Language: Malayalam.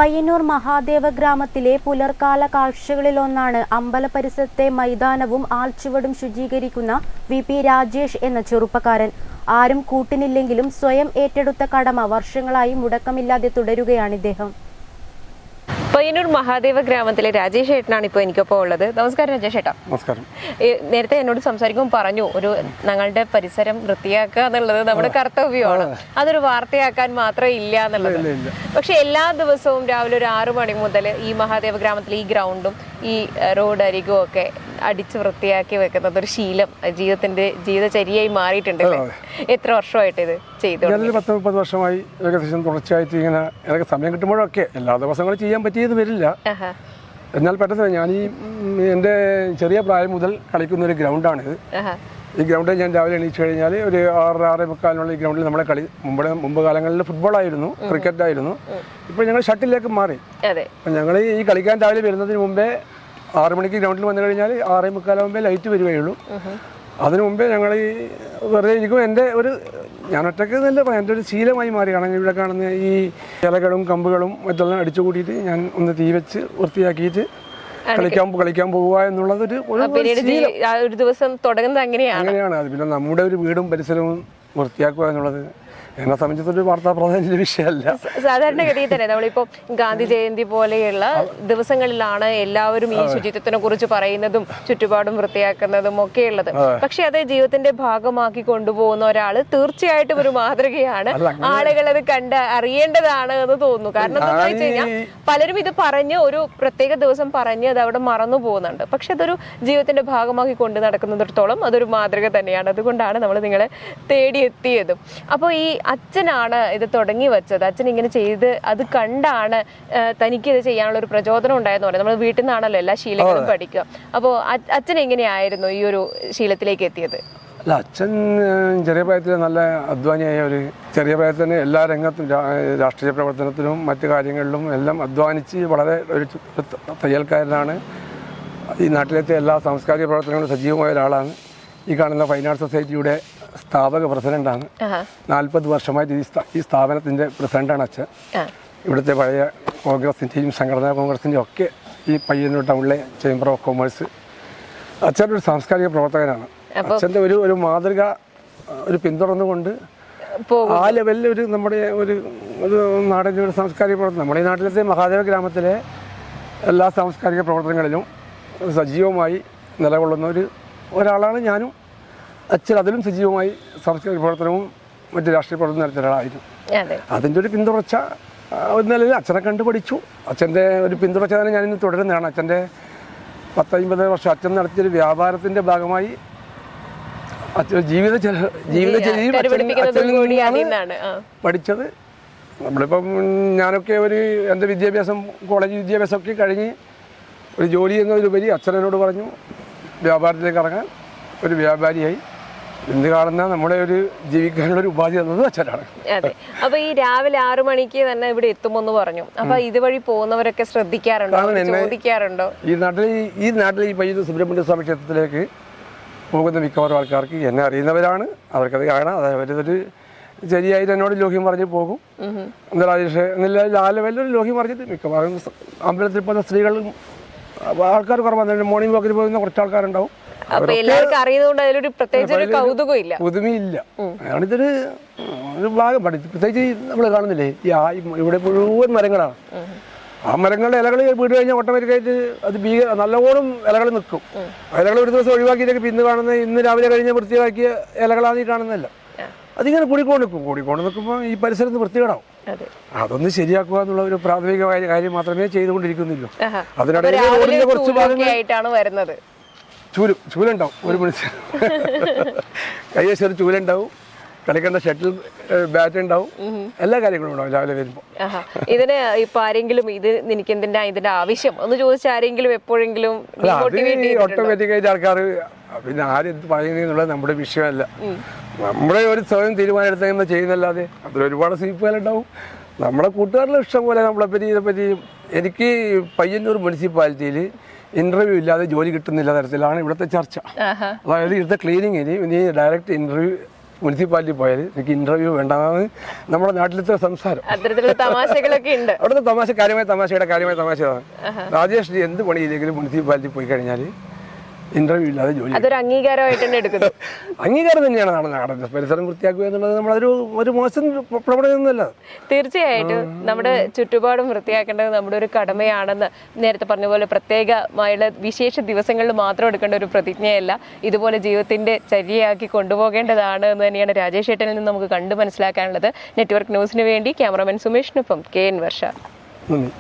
പയ്യന്നൂർ മഹാദേവ ഗ്രാമത്തിലെ പുലർക്കാല കാഴ്ചകളിലൊന്നാണ് അമ്പല പരിസരത്തെ മൈതാനവും ആൽച്ചുവടും ശുചീകരിക്കുന്ന വി.പി. രാജേഷ് എന്ന ചെറുപ്പക്കാരൻ. ആരും കൂട്ടിനില്ലെങ്കിലും സ്വയം ഏറ്റെടുത്ത കടമ വർഷങ്ങളായി മുടക്കമില്ലാതെ തുടരുകയാണ് ഇദ്ദേഹം. പയ്യന്നൂർ മഹാദേവ ഗ്രാമത്തിലെ രാജേഷ് ഏട്ടനാണ് ഇപ്പോൾ എനിക്കൊപ്പം ഉള്ളത്. നമസ്കാരം രാജേഷ് ഏട്ടാ. നമസ്കാരം. നേരത്തെ എന്നോട് സംസാരിക്കുമ്പോൾ പറഞ്ഞു, ഒരു ഞങ്ങളുടെ പരിസരം വൃത്തിയാക്കുക എന്നുള്ളത് നമ്മുടെ കർത്തവ്യമാണ്, അതൊരു വാർത്തയാക്കാൻ മാത്രം ഇല്ല എന്നുള്ളത്. പക്ഷെ എല്ലാ ദിവസവും രാവിലെ ഒരു 6 മണി മുതൽ ഈ മഹാദേവ ഗ്രാമത്തിലെ ഈ ഗ്രൗണ്ടും ഈ റോഡ് അരികും ഒക്കെ അടിച്ച് വൃത്തിയാക്കി വെക്കുന്നത് ഒരു ശീലം ജീവിതചര്യയായി മാറിയിട്ടുണ്ട്. എത്ര വർഷമായിട്ട് ഇത് ചെയ്തു? 10-30 വർഷമായി ഏകദേശം തുടർച്ചയായിട്ട് ഇങ്ങനെ എനിക്ക് സമയം കിട്ടുമ്പോഴൊക്കെ എല്ലാ ദിവസങ്ങളും ചെയ്യാൻ പറ്റിയത് വരില്ല. എന്നാൽ പെട്ടെന്ന് ഞാൻ എൻ്റെ ചെറിയ പ്രായം മുതൽ കളിക്കുന്ന ഒരു ഗ്രൗണ്ടാണിത്. ഈ ഗ്രൗണ്ടിൽ ഞാൻ രാവിലെ എണീച്ചു കഴിഞ്ഞാൽ ഒരു 6-6:45 ഈ ഗ്രൗണ്ടിൽ നമ്മളെ കളി മുമ്പ് കാലങ്ങളിൽ ഫുട്ബോളായിരുന്നു, ക്രിക്കറ്റ് ആയിരുന്നു. ഇപ്പോൾ ഞങ്ങൾ ഷട്ടിലേക്ക് മാറി. അപ്പം ഞങ്ങൾ ഈ കളിക്കാൻ രാവിലെ വരുന്നതിന് മുമ്പേ 6 മണിക്ക് ഗ്രൗണ്ടിൽ വന്നു കഴിഞ്ഞാൽ 6:45 ലൈറ്റ് വരികയുള്ളൂ. അതിനു മുമ്പേ ഞങ്ങൾ ഈ വെറുതെ ഇരിക്കും. ഞാൻ ഒറ്റയ്ക്ക് നല്ല എൻ്റെ ഒരു ശീലമായി മാറിയാണ്. ഇവിടെ കാണുന്ന ഈ ഇലകളും കമ്പുകളും മറ്റെല്ലാം അടിച്ചു കൂട്ടിയിട്ട് ഞാൻ ഒന്ന് തീ വെച്ച് വൃത്തിയാക്കിയിട്ട് കളിക്കാൻ പോവുക എന്നുള്ളത് ഒരു ദിവസം തുടങ്ങുന്നത് അങ്ങനെയാണ്. അത് പിന്നെ നമ്മുടെ ഒരു വീടും പരിസരവും വൃത്തിയാക്കുക എന്നുള്ളത് എന്നെ സംബന്ധിച്ചൊരു വാർത്താ പ്രാധാന്യ വിഷയമല്ല. സാധാരണഗതിയിൽ തന്നെ നമ്മളിപ്പോ ഗാന്ധി ജയന്തി പോലെയുള്ള ദിവസങ്ങളിലാണ് എല്ലാവരും ഈ ശുചിത്വത്തിനെ കുറിച്ച് പറയുന്നതും ചുറ്റുപാടും വൃത്തിയാക്കുന്നതും ഒക്കെ ഉള്ളത്. പക്ഷെ അത് ജീവിതത്തിന്റെ ഭാഗമാക്കി കൊണ്ടുപോകുന്ന ഒരാള് തീർച്ചയായിട്ടും ഒരു മാതൃകയാണ്. ആളുകൾ അത് കണ്ട് അറിയേണ്ടതാണ് എന്ന് തോന്നുന്നു. കാരണം എന്താണെന്ന് വെച്ച് കഴിഞ്ഞാൽ പലരും ഇത് പറഞ്ഞ് ഒരു പ്രത്യേക ദിവസം പറഞ്ഞ് അത് അവിടെ മറന്നു പോകുന്നുണ്ട്. പക്ഷെ അതൊരു ജീവിതത്തിന്റെ ഭാഗമാക്കി കൊണ്ടു നടക്കുന്നിടത്തോളം അതൊരു മാതൃക തന്നെയാണ്. അതുകൊണ്ടാണ് നമ്മൾ നിങ്ങളെ തേടിയെത്തിയതും. അപ്പോൾ ഈ അച്ഛനാണ് ഇത് തുടങ്ങി വെച്ചത്. അച്ഛൻ ഇങ്ങനെ ചെയ്ത് അത് കണ്ടാണ് തനിക്ക് ഇത് ചെയ്യാനുള്ള ഒരു പ്രചോദനം ഉണ്ടായെന്ന് പറയുന്നത്. നമ്മൾ വീട്ടിൽ നിന്നാണല്ലോ എല്ലാ ശീലങ്ങളും പഠിക്കുക. അപ്പോൾ അച്ഛൻ എങ്ങനെയായിരുന്നു ഈ ഒരു ശീലത്തിലേക്ക് എത്തിയത്? അല്ല, അച്ഛൻ ചെറിയ പ്രായത്തിൽ നല്ല അധ്വാനിയായ ചെറിയ പ്രായത്തിൽ തന്നെ എല്ലാ രംഗത്തും രാഷ്ട്രീയ പ്രവർത്തനത്തിലും മറ്റു കാര്യങ്ങളിലും എല്ലാം അധ്വാനിച്ച് വളരെ ഒരു തയ്യൽക്കാരനാണ്. ഈ നാട്ടിലത്തെ എല്ലാ സാംസ്കാരിക പ്രവർത്തനങ്ങളും സജീവമായ ഒരാളാണ്. ഈ കാണുന്ന ഫൈൻ ആർട്സ് സൊസൈറ്റിയുടെ സ്ഥാപക പ്രസിഡന്റാണ്. 40 വർഷമായിട്ട് ഈ സ്ഥാപനത്തിൻ്റെ പ്രസിഡന്റാണ് അച്ഛൻ. ഇവിടുത്തെ പഴയ കോൺഗ്രസിൻ്റെയും സംഘടനാ കോൺഗ്രസിൻ്റെയും ഒക്കെ ഈ പയ്യന്നൂർ ടൗണിലെ ചേംബർ ഓഫ് കൊമേഴ്സ്. അച്ഛൻ്റെ ഒരു സാംസ്കാരിക പ്രവർത്തകനാണ്. അച്ഛൻ്റെ ഒരു മാതൃക പിന്തുടർന്നുകൊണ്ട് ആ ലെവലിൽ നമ്മുടെ ഒരു നാടിൻ്റെ ഒരു സാംസ്കാരിക പ്രവർത്തനം, നമ്മുടെ ഈ നാട്ടിലത്തെ മഹാദേവ ഗ്രാമത്തിലെ എല്ലാ സാംസ്കാരിക പ്രവർത്തനങ്ങളിലും സജീവമായി നിലകൊള്ളുന്ന ഒരാളാണ് ഞാനും. അച്ഛൻ അതിലും സജീവമായി സാംസ്കാരിക പ്രവർത്തനവും മറ്റ് രാഷ്ട്രീയ പ്രവർത്തനം നടത്തിയ ഒരാളായിരുന്നു. അതിൻ്റെ ഒരു പിന്തുടർച്ച ഒരു നിലയിൽ അച്ഛനെ കണ്ടു പഠിച്ചു. അച്ഛൻ്റെ ഒരു പിന്തുടർച്ച തന്നെ ഞാനിന്ന് തുടരുന്നതാണ്. അച്ഛൻ്റെ 10-50 വർഷം അച്ഛൻ നടത്തിയൊരു വ്യാപാരത്തിൻ്റെ ഭാഗമായി പഠിച്ചത്. നമ്മളിപ്പം ഞാനൊക്കെ എൻ്റെ വിദ്യാഭ്യാസം കോളേജ് വിദ്യാഭ്യാസമൊക്കെ കഴിഞ്ഞ് ഒരു ജോലി എന്നതിലുപരി അച്ഛനോട് പറഞ്ഞു വ്യാപാരത്തിലേക്ക് ഇറങ്ങാൻ. ഒരു വ്യാപാരിയായി ഇന്ന് കാണുന്ന നമ്മുടെ ജീവിക്കാനുള്ള ഒരു ഉപാധി തന്നത് അച്ഛനാണ്. അതെ. അപ്പൊ ഈ രാവിലെ 6 മണിക്ക് തന്നെ ഇവിടെ എത്തുമെന്ന് പറഞ്ഞു. അപ്പൊ ഇതുവഴി പോകുന്നവരൊക്കെ ശ്രദ്ധിക്കാറുണ്ടോ, ചോദിക്കാറുണ്ടോ? ഈ നാട്ടിൽ ഈ പയ്യന്നൂർ സുബ്രഹ്മണ്യ സ്വാമി ക്ഷേത്രത്തിലേക്ക് പോകുന്ന മിക്കവാറും ആൾക്കാർക്ക് എന്നെ അറിയുന്നവരാണ്. അവർക്കത് കാണാം. അതൊരു ശരിയായിട്ട് എന്നോട് ലോഹ്യം പറഞ്ഞ് പോകും. എന്താ രാജേഷ് എന്നില്ല ആ ലെവലിലൊരു ലോഹ്യം പറഞ്ഞിട്ട് മിക്കവാറും അമ്പലത്തിൽ പോകുന്ന സ്ത്രീകളും ആൾക്കാർ കുറവാണ്. മോർണിംഗ് വാക്കിൽ പോകുന്ന കുറച്ച് ആൾക്കാരുണ്ടാവും. പുതുമയില്ല. ഇതൊരു ഭാഗം പ്രത്യേകിച്ച് നമ്മൾ കാണുന്നില്ലേ, ഇവിടെ മുഴുവൻ മരങ്ങളാണ്. ആ മരങ്ങളുടെ ഇലകൾ വീട് കഴിഞ്ഞാൽ ഓട്ടോമാറ്റിക്കായിട്ട് അത് നല്ലവണ്ണം ഇലകൾ നിൽക്കും. ഇലകൾ ഒരു ദിവസം ഒഴിവാക്കിയിട്ടൊക്കെ ഇന്ന് രാവിലെ കഴിഞ്ഞ് വൃത്തിയാക്കിയ ഇലകളാണ് ഈ കാണുന്നില്ല. അതിങ്ങനെ കൂടിക്കൊണ്ട് നിൽക്കുമ്പോൾ ഈ പരിസരത്ത് വൃത്തികേടാവും. അതൊന്ന് ശരിയാക്കുക എന്നുള്ള ഒരു പ്രാഥമികമായ കാര്യം മാത്രമേ ചെയ്തുകൊണ്ടിരിക്കുന്നില്ലൂ. അതിനിടയിൽ റോഡിന്റെ കുറച്ച് ഭാഗങ്ങളായിട്ടാണ് വരുന്നത്. ചൂലുണ്ടാവും, ഒരു മനുഷ്യൻ കൈവശം ഒരു ചൂലുണ്ടാവും, കളിക്കേണ്ട ഷട്ടിൽ ബാറ്റ് ഉണ്ടാവും, എല്ലാ കാര്യങ്ങളും ഉണ്ടാവും രാവിലെ വരുമ്പോൾ. ഇതിന് ഇപ്പൊ ആരെങ്കിലും ഇതിന്റെ ആവശ്യം ഒന്ന് ചോദിച്ചാൽ ആരെങ്കിലും എപ്പോഴെങ്കിലും ഓട്ടോമാറ്റിക്കായിട്ട് ആൾക്കാർ പിന്നെ ആരെന്ത് പറയുന്നത് നമ്മുടെ വിഷയമല്ല. നമ്മുടെ ഒരു സ്വയം തീരുമാനം എടുത്ത ചെയ്യുന്നല്ലാതെ അതിലൊരുപാട് സീപ്പുകളുണ്ടാവും. നമ്മളെ കൂട്ടുകാരുടെ ഇഷ്ടം പോലെ നമ്മളെപ്പറ്റി ഇതെപ്പറ്റിയും. എനിക്ക് പയ്യന്നൂർ മുനിസിപ്പാലിറ്റിയിൽ ഇന്റർവ്യൂ ഇല്ലാതെ ജോലി കിട്ടുന്നില്ല തരത്തിലാണ് ഇവിടുത്തെ ചർച്ച. അതായത് ഇവിടുത്തെ ക്ലീനിങ്ങിന് ഇനി ഡയറക്റ്റ് ഇന്റർവ്യൂ മുനിസിപ്പാലിറ്റി പോയാൽ എനിക്ക് ഇൻ്റർവ്യൂ വേണ്ടെന്നാണ് നമ്മുടെ നാട്ടിലത്തെ സംസാരം. അത്തരത്തിലുള്ള തമാശകളൊക്കെ ഉണ്ട്. അവിടുത്തെ തമാശ കാര്യമായ തമാശയാണ്. രാജേഷ് എന്ത് പണിയില്ലെങ്കിലും മുനിസിപ്പാലിറ്റി പോയി കഴിഞ്ഞാൽ ഇന്റർവ്യൂ ഇല്ലാതെ ജോലി. അതൊരു അംഗീകാരമായിട്ട് തന്നെ എടുക്കുന്നു. അംഗീകാരം തന്നെയാണ് നാടൻ പരിസരം വൃത്തിയാക്കുക എന്നുള്ളത് നമ്മളൊരു മോശം പ്രവണതയൊന്നുമല്ല. തീർച്ചയായിട്ടും നമ്മുടെ ചുറ്റുപാടും വൃത്തിയാക്കേണ്ടത് നമ്മുടെ ഒരു കടമയാണെന്ന് നേരത്തെ പറഞ്ഞ പോലെ പ്രത്യേകമായുള്ള വിശേഷ ദിവസങ്ങളിൽ മാത്രം എടുക്കേണ്ട ഒരു പ്രതിജ്ഞയല്ല, ഇതുപോലെ ജീവിതത്തിന്റെ ചര്യയാക്കി കൊണ്ടുപോകേണ്ടതാണ് എന്ന് തന്നെയാണ് രാജേഷ് ഏട്ടനിൽ നിന്ന് നമുക്ക് കണ്ടു മനസ്സിലാക്കാനുള്ളത്. നെറ്റ്വർക്ക് ന്യൂസിന് വേണ്ടി ക്യാമറാമാൻ സുമേഷിനൊപ്പം KN വർഷ. നന്ദി.